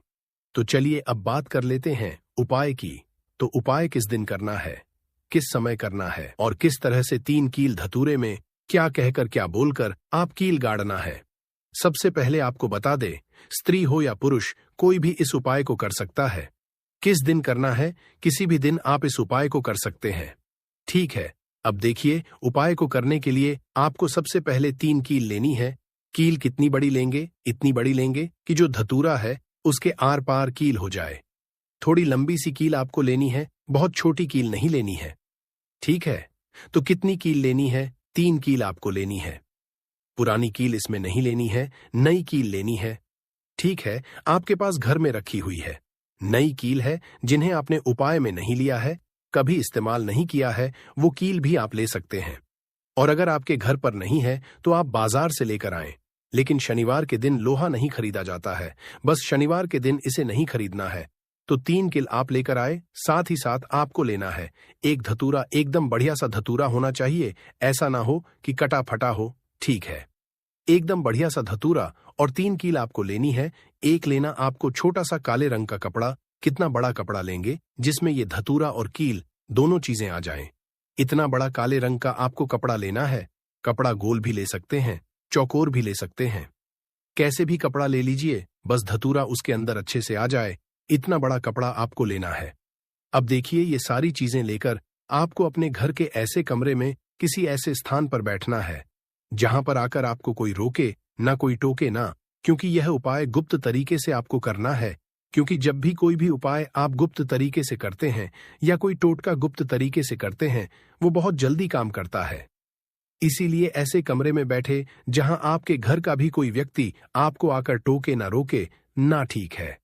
तो चलिए अब बात कर लेते हैं उपाय की। तो उपाय किस दिन करना है, किस समय करना है और किस तरह से 3 कील धतूरे में क्या कहकर क्या बोलकर आप कील गाड़ना है। सबसे पहले आपको बता दे, स्त्री हो या पुरुष कोई भी इस उपाय को कर सकता है। किस दिन करना है? किसी भी दिन आप इस उपाय को कर सकते हैं। ठीक है, अब देखिए, उपाय को करने के लिए आपको सबसे पहले 3 कील लेनी है। कील कितनी बड़ी लेंगे? इतनी बड़ी लेंगे कि जो धतूरा है उसके आर पार कील हो जाए। थोड़ी लंबी सी कील आपको लेनी है, बहुत छोटी कील नहीं लेनी है। ठीक है, तो कितनी कील लेनी है? 3 कील आपको लेनी है। पुरानी कील इसमें नहीं लेनी है, नई कील लेनी है। ठीक है, आपके पास घर में रखी हुई है नई कील है, जिन्हें आपने उपाय में नहीं लिया है, कभी इस्तेमाल नहीं किया है, वो कील भी आप ले सकते हैं। और अगर आपके घर पर नहीं है तो आप बाजार से लेकर आएं। लेकिन शनिवार के दिन लोहा नहीं खरीदा जाता है, बस शनिवार के दिन इसे नहीं खरीदना है। तो 3 कील आप लेकर आए। साथ ही साथ आपको लेना है एक धतूरा, एकदम बढ़िया सा धतूरा होना चाहिए, ऐसा ना हो कि कटा फटा हो। ठीक है, एकदम बढ़िया सा धतूरा और 3 कील आपको लेनी है। एक लेना आपको छोटा सा काले रंग का कपड़ा। कितना बड़ा कपड़ा लेंगे जिसमें ये धतूरा और कील दोनों चीजें आ जाएं। इतना बड़ा काले रंग का आपको कपड़ा लेना है। कपड़ा गोल भी ले सकते हैं, चौकोर भी ले सकते हैं, कैसे भी कपड़ा ले लीजिए, बस धतूरा उसके अंदर अच्छे से आ जाए, इतना बड़ा कपड़ा आपको लेना है। अब देखिए, ये सारी चीजें लेकर आपको अपने घर के ऐसे कमरे में किसी ऐसे स्थान पर बैठना है जहां पर आकर आपको कोई रोके ना, कोई टोके ना, क्योंकि यह उपाय गुप्त तरीके से आपको करना है। क्योंकि जब भी कोई भी उपाय आप गुप्त तरीके से करते हैं या कोई टोटका गुप्त तरीके से करते हैं, वो बहुत जल्दी काम करता है। इसीलिए ऐसे कमरे में बैठे जहां आपके घर का भी कोई व्यक्ति आपको आकर टोके ना, रोके ना। ठीक है,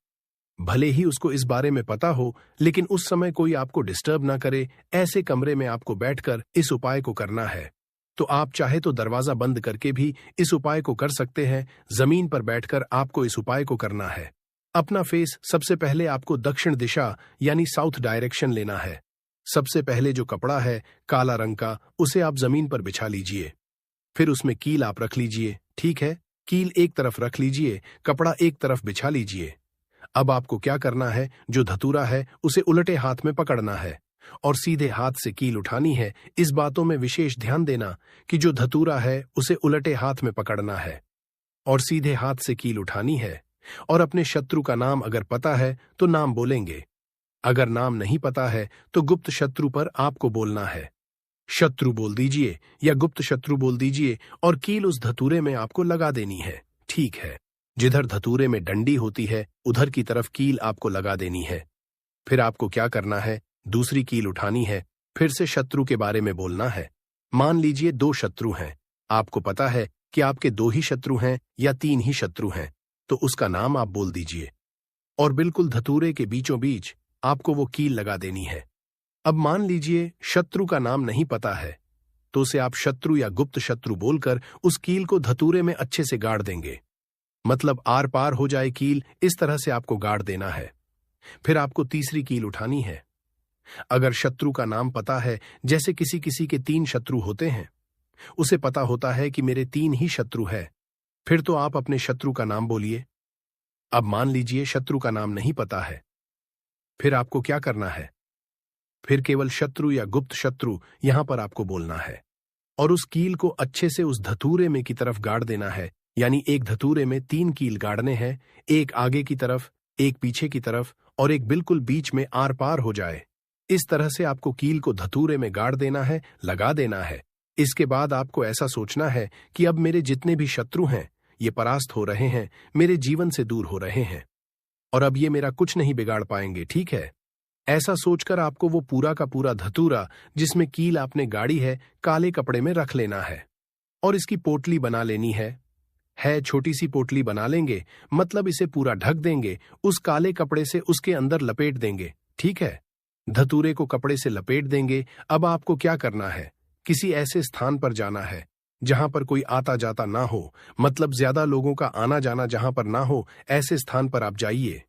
भले ही उसको इस बारे में पता हो, लेकिन उस समय कोई आपको डिस्टर्ब ना करे, ऐसे कमरे में आपको बैठकर इस उपाय को करना है। तो आप चाहे तो दरवाजा बंद करके भी इस उपाय को कर सकते हैं। जमीन पर बैठकर आपको इस उपाय को करना है। अपना फेस सबसे पहले आपको दक्षिण दिशा यानी साउथ डायरेक्शन लेना है। सबसे पहले जो कपड़ा है काला रंग का, उसे आप जमीन पर बिछा लीजिए। फिर उसमें कील आप रख लीजिए। ठीक है, कील एक तरफ रख लीजिए, कपड़ा एक तरफ बिछा लीजिए। अब आपको क्या करना है, जो धतूरा है उसे उलटे हाथ में पकड़ना है और सीधे हाथ से कील उठानी है। इस बातों में विशेष ध्यान देना कि जो धतूरा है उसे उलटे हाथ में पकड़ना है और सीधे हाथ से कील उठानी है। और अपने शत्रु का नाम अगर पता है तो नाम बोलेंगे, अगर नाम नहीं पता है तो गुप्त शत्रु पर आपको बोलना है। शत्रु बोल दीजिए या गुप्त शत्रु बोल दीजिए और कील उस धतूरे में आपको लगा देनी है। ठीक है, जिधर धतूरे में डंडी होती है उधर की तरफ कील आपको लगा देनी है। फिर आपको क्या करना है, दूसरी कील उठानी है, फिर से शत्रु के बारे में बोलना है। मान लीजिए 2 शत्रु हैं, आपको पता है कि आपके 2 ही शत्रु हैं या 3 ही शत्रु हैं, तो उसका नाम आप बोल दीजिए और बिल्कुल धतूरे के बीचों बीच आपको वो कील लगा देनी है। अब मान लीजिए शत्रु का नाम नहीं पता है, तो उसे आप शत्रु या गुप्त शत्रु बोलकर उस कील को धतूरे में अच्छे से गाड़ देंगे। मतलब आर पार हो जाए कील, इस तरह से आपको गाड़ देना है। फिर आपको तीसरी कील उठानी है। अगर शत्रु का नाम पता है, जैसे किसी किसी के 3 शत्रु होते हैं, उसे पता होता है कि मेरे 3 ही शत्रु है, फिर तो आप अपने शत्रु का नाम बोलिए। अब मान लीजिए शत्रु का नाम नहीं पता है, फिर आपको क्या करना है, फिर केवल शत्रु या गुप्त शत्रु यहां पर आपको बोलना है और उस कील को अच्छे से उस धतूरे में की तरफ गाड़ देना है। यानी एक धतूरे में 3 कील गाड़ने हैं, एक आगे की तरफ, एक पीछे की तरफ और एक बिल्कुल बीच में आर पार हो जाए। इस तरह से आपको कील को धतूरे में गाड़ देना है, लगा देना है। इसके बाद आपको ऐसा सोचना है कि अब मेरे जितने भी शत्रु हैं ये परास्त हो रहे हैं, मेरे जीवन से दूर हो रहे हैं और अब ये मेरा कुछ नहीं बिगाड़ पाएंगे। ठीक है, ऐसा सोचकर आपको वो पूरा का पूरा धतूरा जिसमें कील आपने गाड़ी है काले कपड़े में रख लेना है और इसकी पोटली बना लेनी है। छोटी सी पोटली बना लेंगे, मतलब इसे पूरा ढक देंगे, उस काले कपड़े से उसके अंदर लपेट देंगे। ठीक है, धतूरे को कपड़े से लपेट देंगे। अब आपको क्या करना है, किसी ऐसे स्थान पर जाना है जहां पर कोई आता जाता ना हो, मतलब ज्यादा लोगों का आना जाना जहां पर ना हो, ऐसे स्थान पर आप जाइए।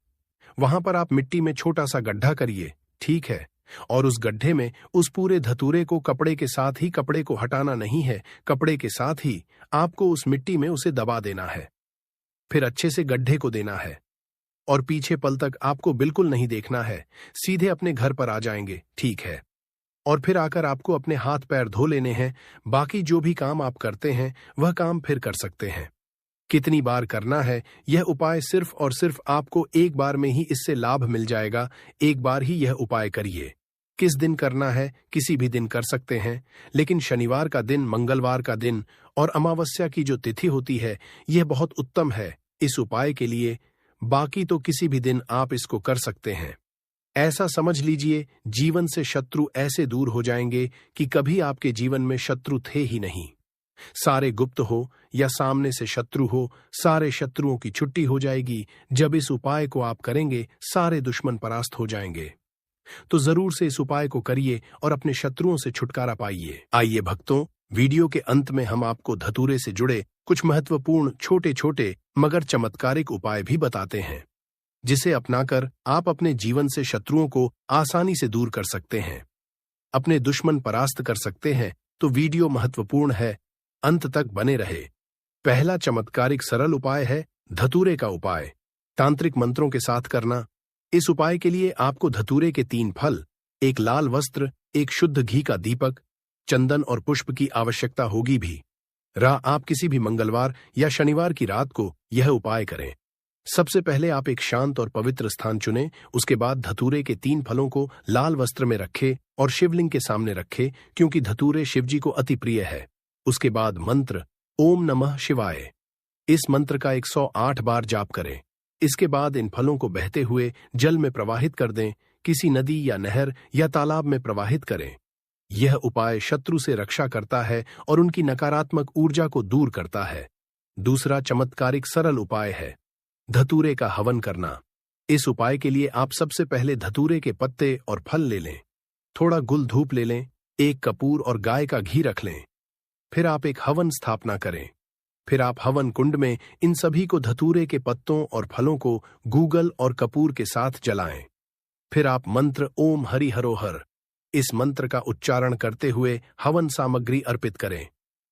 वहां पर आप मिट्टी में छोटा सा गड्ढा करिए। ठीक है, और उस गड्ढे में उस पूरे धतूरे को कपड़े के साथ ही, कपड़े को हटाना नहीं है, कपड़े के साथ ही आपको उस मिट्टी में उसे दबा देना है। फिर अच्छे से गड्ढे को देना है और पीछे पल तक आपको बिल्कुल नहीं देखना है, सीधे अपने घर पर आ जाएंगे। ठीक है, और फिर आकर आपको अपने हाथ पैर धो लेने हैं। बाकी जो भी काम आप करते हैं वह काम फिर कर सकते हैं। कितनी बार करना है यह उपाय, सिर्फ और सिर्फ आपको एक बार में ही इससे लाभ मिल जाएगा। एक बार ही यह उपाय करिए। किस दिन करना है, किसी भी दिन कर सकते हैं, लेकिन शनिवार का दिन, मंगलवार का दिन और अमावस्या की जो तिथि होती है यह बहुत उत्तम है इस उपाय के लिए। बाकी तो किसी भी दिन आप इसको कर सकते हैं। ऐसा समझ लीजिए जीवन से शत्रु ऐसे दूर हो जाएंगे कि कभी आपके जीवन में शत्रु थे ही नहीं। सारे गुप्त हो या सामने से शत्रु हो, सारे शत्रुओं की छुट्टी हो जाएगी। जब इस उपाय को आप करेंगे सारे दुश्मन परास्त हो जाएंगे। तो जरूर से इस उपाय को करिए और अपने शत्रुओं से छुटकारा पाइए। आइए भक्तों, वीडियो के अंत में हम आपको धतूरे से जुड़े कुछ महत्वपूर्ण छोटे छोटे मगर चमत्कारिक उपाय भी बताते हैं, जिसे अपनाकर आप अपने जीवन से शत्रुओं को आसानी से दूर कर सकते हैं, अपने दुश्मन परास्त कर सकते हैं। तो वीडियो महत्वपूर्ण है, अंत तक बने रहे। पहला चमत्कारिक सरल उपाय है धतूरे का उपाय, तांत्रिक मंत्रों के साथ करना। इस उपाय के लिए आपको धतूरे के 3 फल, एक लाल वस्त्र, एक शुद्ध घी का दीपक, चंदन और पुष्प की आवश्यकता होगी भी। आप किसी भी मंगलवार या शनिवार की रात को यह उपाय करें। सबसे पहले आप एक शांत और पवित्र स्थान चुनें। उसके बाद धतूरे के 3 फलों को लाल वस्त्र में रखें और शिवलिंग के सामने रखें, क्योंकि धतूरे शिवजी को अति प्रिय है। उसके बाद मंत्र ओम नमः शिवाय, इस मंत्र का 108 बार जाप करें। इसके बाद इन फलों को बहते हुए जल में प्रवाहित कर दें, किसी नदी या नहर या तालाब में प्रवाहित करें। यह उपाय शत्रु से रक्षा करता है और उनकी नकारात्मक ऊर्जा को दूर करता है। दूसरा चमत्कारिक सरल उपाय है धतूरे का हवन करना। इस उपाय के लिए आप सबसे पहले धतूरे के पत्ते और फल ले लें, थोड़ा गुल धूप ले लें, एक कपूर और गाय का घी रख लें। फिर आप एक हवन स्थापना करें। फिर आप हवन कुंड में इन सभी को धतूरे के पत्तों और फलों को गूगल और कपूर के साथ जलाएं। फिर आप मंत्र ओम हरि हरो हर इस मंत्र का उच्चारण करते हुए हवन सामग्री अर्पित करें।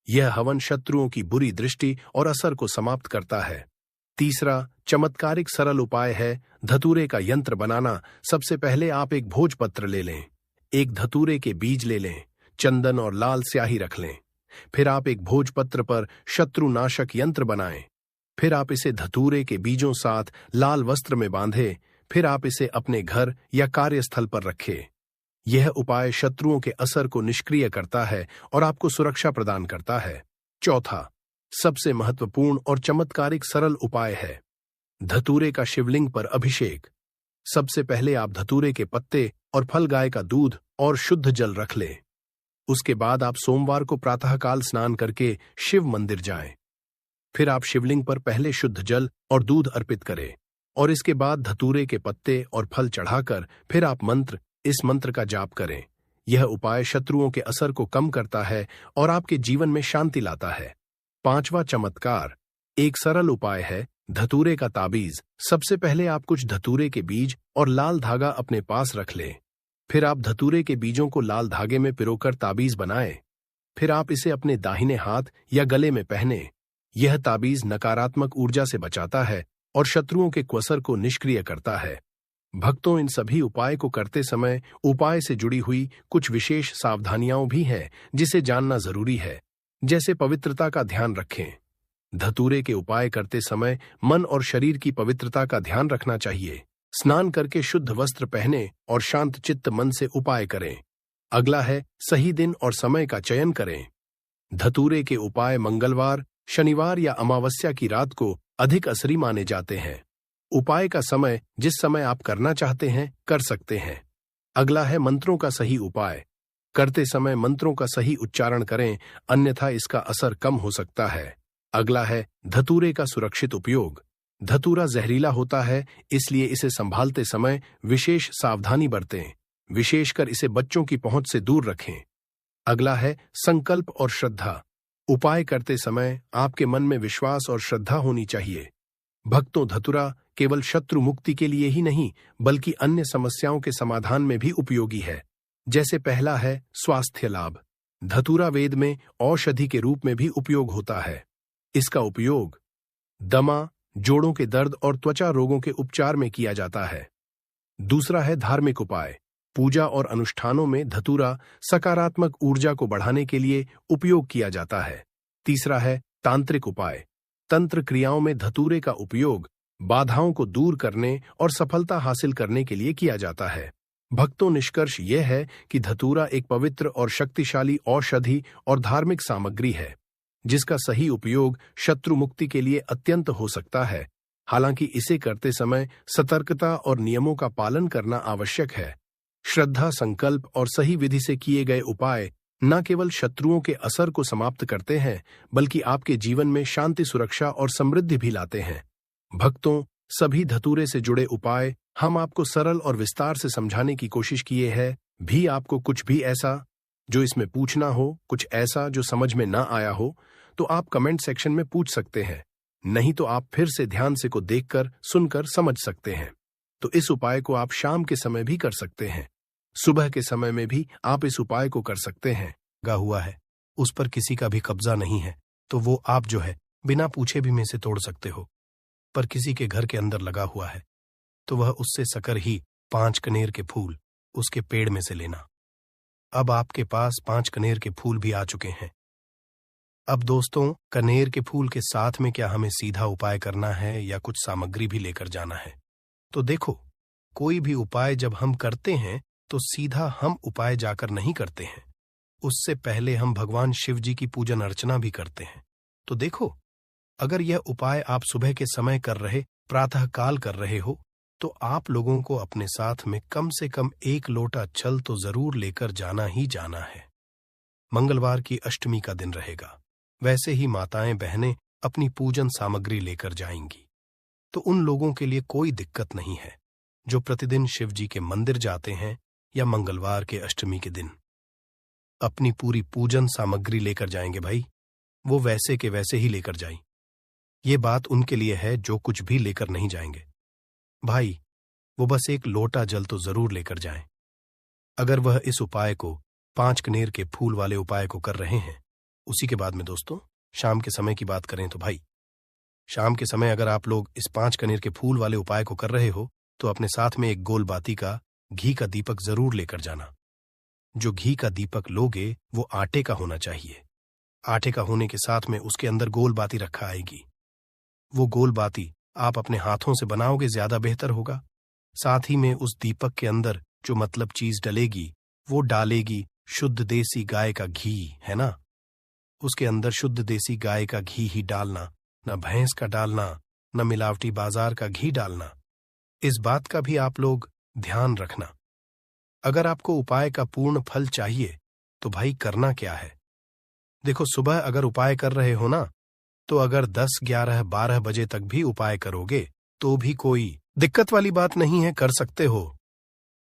यह हवन शत्रुओं की बुरी दृष्टि और असर को समाप्त करता है। तीसरा चमत्कारिक सरल उपाय है धतूरे का यंत्र बनाना। सबसे पहले आप एक भोजपत्र ले लें, एक धतूरे के बीज ले लें, चंदन और लाल स्याही रख लें। फिर आप एक भोजपत्र पर शत्रुनाशक यंत्र बनाएं। फिर आप इसे धतूरे के बीजों साथ लाल वस्त्र में बांधें। फिर आप इसे अपने घर या कार्यस्थल पर रखें। यह उपाय शत्रुओं के असर को निष्क्रिय करता है और आपको सुरक्षा प्रदान करता है। चौथा सबसे महत्वपूर्ण और चमत्कारिक सरल उपाय है धतूरे का शिवलिंग पर अभिषेक। सबसे पहले आप धतूरे के पत्ते और फल, गाय का दूध और शुद्ध जल रख लें। उसके बाद आप सोमवार को प्रातःकाल स्नान करके शिव मंदिर जाएं। फिर आप शिवलिंग पर पहले शुद्ध जल और दूध अर्पित करें और इसके बाद धतूरे के पत्ते और फल चढ़ाकर फिर आप इस मंत्र का जाप करें। यह उपाय शत्रुओं के असर को कम करता है और आपके जीवन में शांति लाता है। पांचवा चमत्कार एक सरल उपाय है धतूरे का ताबीज। सबसे पहले आप कुछ धतूरे के बीज और लाल धागा अपने पास रख लें। फिर आप धतूरे के बीजों को लाल धागे में पिरोकर ताबीज बनाएं। फिर आप इसे अपने दाहिने हाथ या गले में पहने। यह ताबीज नकारात्मक ऊर्जा से बचाता है और शत्रुओं के कुअसर को निष्क्रिय करता है। भक्तों, इन सभी उपाय को करते समय उपाय से जुड़ी हुई कुछ विशेष सावधानियां भी हैं जिसे जानना जरूरी है। जैसे पवित्रता का ध्यान रखें। धतूरे के उपाय करते समय मन और शरीर की पवित्रता का ध्यान रखना चाहिए। स्नान करके शुद्ध वस्त्र पहने और शांत चित्त मन से उपाय करें। अगला है सही दिन और समय का चयन करें। धतूरे के उपाय मंगलवार, शनिवार या अमावस्या की रात को अधिक असरी माने जाते हैं। उपाय का समय जिस समय आप करना चाहते हैं कर सकते हैं। अगला है मंत्रों का सही उपाय। करते समय मंत्रों का सही उच्चारण करें, अन्यथा इसका असर कम हो सकता है। अगला है धतूरे का सुरक्षित उपयोग। धतूरा जहरीला होता है, इसलिए इसे संभालते समय विशेष सावधानी बरतें, विशेषकर इसे बच्चों की पहुंच से दूर रखें। अगला है संकल्प और श्रद्धा। उपाय करते समय आपके मन में विश्वास और श्रद्धा होनी चाहिए। भक्तों, धतूरा केवल शत्रु मुक्ति के लिए ही नहीं बल्कि अन्य समस्याओं के समाधान में भी उपयोगी है। जैसे पहला है स्वास्थ्य लाभ। धतूरा वेद में औषधि के रूप में भी उपयोग होता है। इसका उपयोग दमा, जोड़ों के दर्द और त्वचा रोगों के उपचार में किया जाता है। दूसरा है धार्मिक उपाय। पूजा और अनुष्ठानों में धतूरा सकारात्मक ऊर्जा को बढ़ाने के लिए उपयोग किया जाता है। तीसरा है तांत्रिक उपाय। तंत्र क्रियाओं में धतूरे का उपयोग बाधाओं को दूर करने और सफलता हासिल करने के लिए किया जाता है। भक्तों, निष्कर्ष यह है कि धतूरा एक पवित्र और शक्तिशाली औषधि और धार्मिक सामग्री है जिसका सही उपयोग शत्रु मुक्ति के लिए अत्यंत हो सकता है। हालांकि इसे करते समय सतर्कता और नियमों का पालन करना आवश्यक है। श्रद्धा, संकल्प और सही विधि से किए गए उपाय न केवल शत्रुओं के असर को समाप्त करते हैं बल्कि आपके जीवन में शांति, सुरक्षा और समृद्धि भी लाते हैं। भक्तों, सभी धतूरे से जुड़े उपाय हम आपको सरल और विस्तार से समझाने की कोशिश किए हैं। भी आपको कुछ भी ऐसा जो इसमें पूछना हो, कुछ ऐसा जो समझ में ना आया हो, तो आप कमेंट सेक्शन में पूछ सकते हैं। नहीं तो आप फिर से ध्यान से को देखकर, सुनकर समझ सकते हैं। तो इस उपाय को आप शाम के समय भी कर सकते हैं। सुबह के समय में भी आप इस उपाय को कर सकते हैं। लगा हुआ है, उस पर किसी का भी कब्जा नहीं है, तो वो आप जो है बिना पूछे भी में से तोड़ सकते हो। पर किसी के घर के अंदर लगा हुआ है तो वह उससे सकर ही 5 कनेर के फूल उसके पेड़ में से लेना। अब आपके पास 5 कनेर के फूल भी आ चुके हैं। अब दोस्तों, कनेर के फूल के साथ में क्या हमें सीधा उपाय करना है या कुछ सामग्री भी लेकर जाना है? तो देखो, कोई भी उपाय जब हम करते हैं तो सीधा हम उपाय जाकर नहीं करते हैं, उससे पहले हम भगवान शिव जी की पूजन अर्चना भी करते हैं। तो देखो, अगर यह उपाय आप सुबह के समय कर रहे, प्रातःकाल कर रहे हो, तो आप लोगों को अपने साथ में कम से कम 1 लोटा छल तो जरूर लेकर जाना ही जाना है। मंगलवार की अष्टमी का दिन रहेगा। वैसे ही माताएं बहनें अपनी पूजन सामग्री लेकर जाएंगी, तो उन लोगों के लिए कोई दिक्कत नहीं है। जो प्रतिदिन शिव जी के मंदिर जाते हैं या मंगलवार के अष्टमी के दिन। अपनी पूरी पूजन सामग्री लेकर जाएंगे भाई, वो वैसे के वैसे ही लेकर जाएं। ये बात उनके लिए है जो कुछ भी लेकर नहीं जाएंगे भाई, वो बस एक लोटा जल तो जरूर लेकर जाएं। अगर वह इस उपाय को 5 कनेर के फूल वाले उपाय को कर रहे हैं। उसी के बाद में दोस्तों शाम के समय की बात करें तो भाई, शाम के समय अगर आप लोग इस 5 कनेर के फूल वाले उपाय को कर रहे हो तो अपने साथ में एक गोल बाती का घी का दीपक जरूर लेकर जाना। जो घी का दीपक लोगे वो आटे का होना चाहिए। आटे का होने के साथ में उसके अंदर गोल बाती रखा आएगी। वो गोल बाती आप अपने हाथों से बनाओगे ज्यादा बेहतर होगा। साथ ही में उस दीपक के अंदर जो मतलब चीज डलेगी वो डालेगी शुद्ध देसी गाय का घी, है ना। उसके अंदर शुद्ध देसी गाय का घी ही डालना, न भैंस का डालना, न मिलावटी बाजार का घी डालना। इस बात का भी आप लोग ध्यान रखना। अगर आपको उपाय का पूर्ण फल चाहिए तो भाई करना क्या है। देखो, सुबह अगर उपाय कर रहे हो ना, तो अगर 10, 11, 12 बजे तक भी उपाय करोगे तो भी कोई दिक्कत वाली बात नहीं है, कर सकते हो।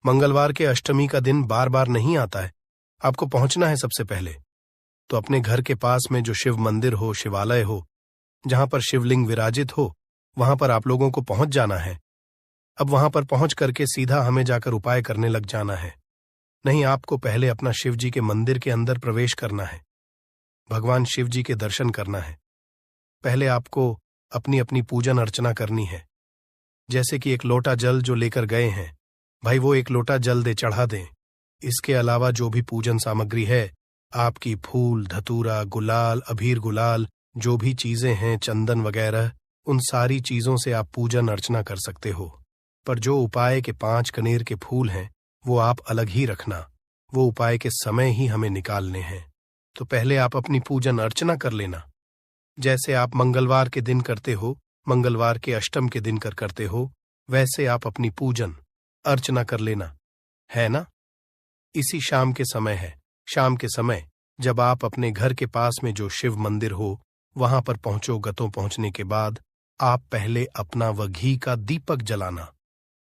मंगलवार के अष्टमी का दिन बार बार नहीं आता है। आपको पहुंचना है सबसे पहले तो अपने घर के पास में जो शिव मंदिर हो, शिवालय हो, जहां पर शिवलिंग विराजित हो, वहां पर आप लोगों को पहुंच जाना है। अब वहां पर पहुंच करके सीधा हमें जाकर उपाय करने लग जाना है। नहीं, आपको पहले अपना शिव जी के मंदिर के अंदर प्रवेश करना है, भगवान शिव जी के दर्शन करना है। पहले आपको अपनी अपनी पूजन अर्चना करनी है। जैसे कि एक लोटा जल जो लेकर गए हैं भाई, वो एक लोटा जल दे चढ़ा दें। इसके अलावा जो भी पूजन सामग्री है, आपकी फूल, धतूरा, गुलाल, अबीर गुलाल, जो भी चीजें हैं, चंदन वगैरह, उन सारी चीजों से आप पूजन अर्चना कर सकते हो। पर जो उपाय के 5 कनेर के फूल हैं वो आप अलग ही रखना। वो उपाय के समय ही हमें निकालने हैं। तो पहले आप अपनी पूजन अर्चना कर लेना। जैसे आप मंगलवार के दिन करते हो, मंगलवार के अष्टम के दिन करते हो, वैसे आप अपनी पूजन अर्चना कर लेना, है ना। इसी शाम के समय है। शाम के समय जब आप अपने घर के पास में जो शिव मंदिर हो वहां पर पहुंचो, गतों पहुंचने के बाद आप पहले अपना वह घी का दीपक जलाना।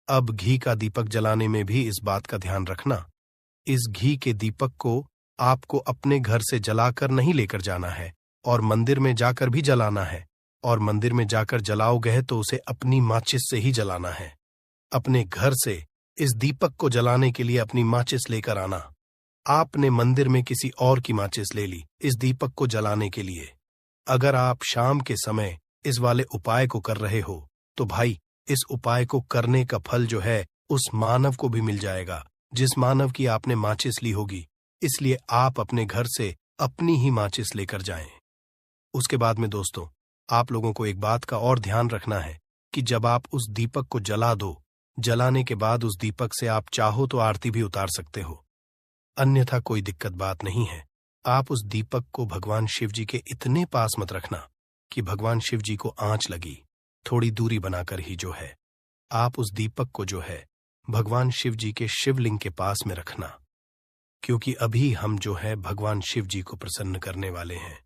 अब घी का दीपक जलाने में भी इस बात का ध्यान रखना, इस घी के दीपक को आपको अपने घर से जलाकर नहीं लेकर जाना है और मंदिर में जाकर भी जलाना है। और मंदिर में जाकर जलाओगे तो उसे अपनी माचिस से ही जलाना है। अपने घर से इस दीपक को जलाने के लिए अपनी माचिस लेकर आना। आपने मंदिर में किसी और की माचिस ले ली इस दीपक को जलाने के लिए। अगर आप शाम के समय इस वाले उपाय को कर रहे हो तो भाई, इस उपाय को करने का फल जो है उस मानव को भी मिल जाएगा जिस मानव की आपने माचिस ली होगी। इसलिए आप अपने घर से अपनी ही माचिस लेकर जाएं। उसके बाद में दोस्तों, आप लोगों को एक बात का और ध्यान रखना है कि जब आप उस दीपक को जला दो, जलाने के बाद उस दीपक से आप चाहो तो आरती भी उतार सकते हो, अन्यथा कोई दिक्कत बात नहीं है। आप उस दीपक को भगवान शिव जी के इतने पास मत रखना कि भगवान शिव जी को आंच लगी। थोड़ी दूरी बनाकर ही जो है आप उस दीपक को जो है भगवान शिव जी के शिवलिंग के पास में रखना, क्योंकि अभी हम जो है भगवान शिव जी को प्रसन्न करने वाले हैं।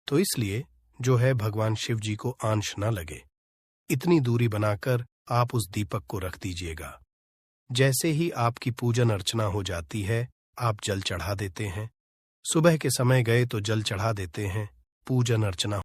तो इसलिए जो है भगवान शिव जी को आंच न लगे, इतनी दूरी बनाकर आप उस दीपक को रख दीजिएगा। जैसे ही आपकी पूजन अर्चना हो जाती है, आप जल चढ़ा देते हैं। सुबह के समय गए तो जल चढ़ा देते हैं, पूजन अर्चना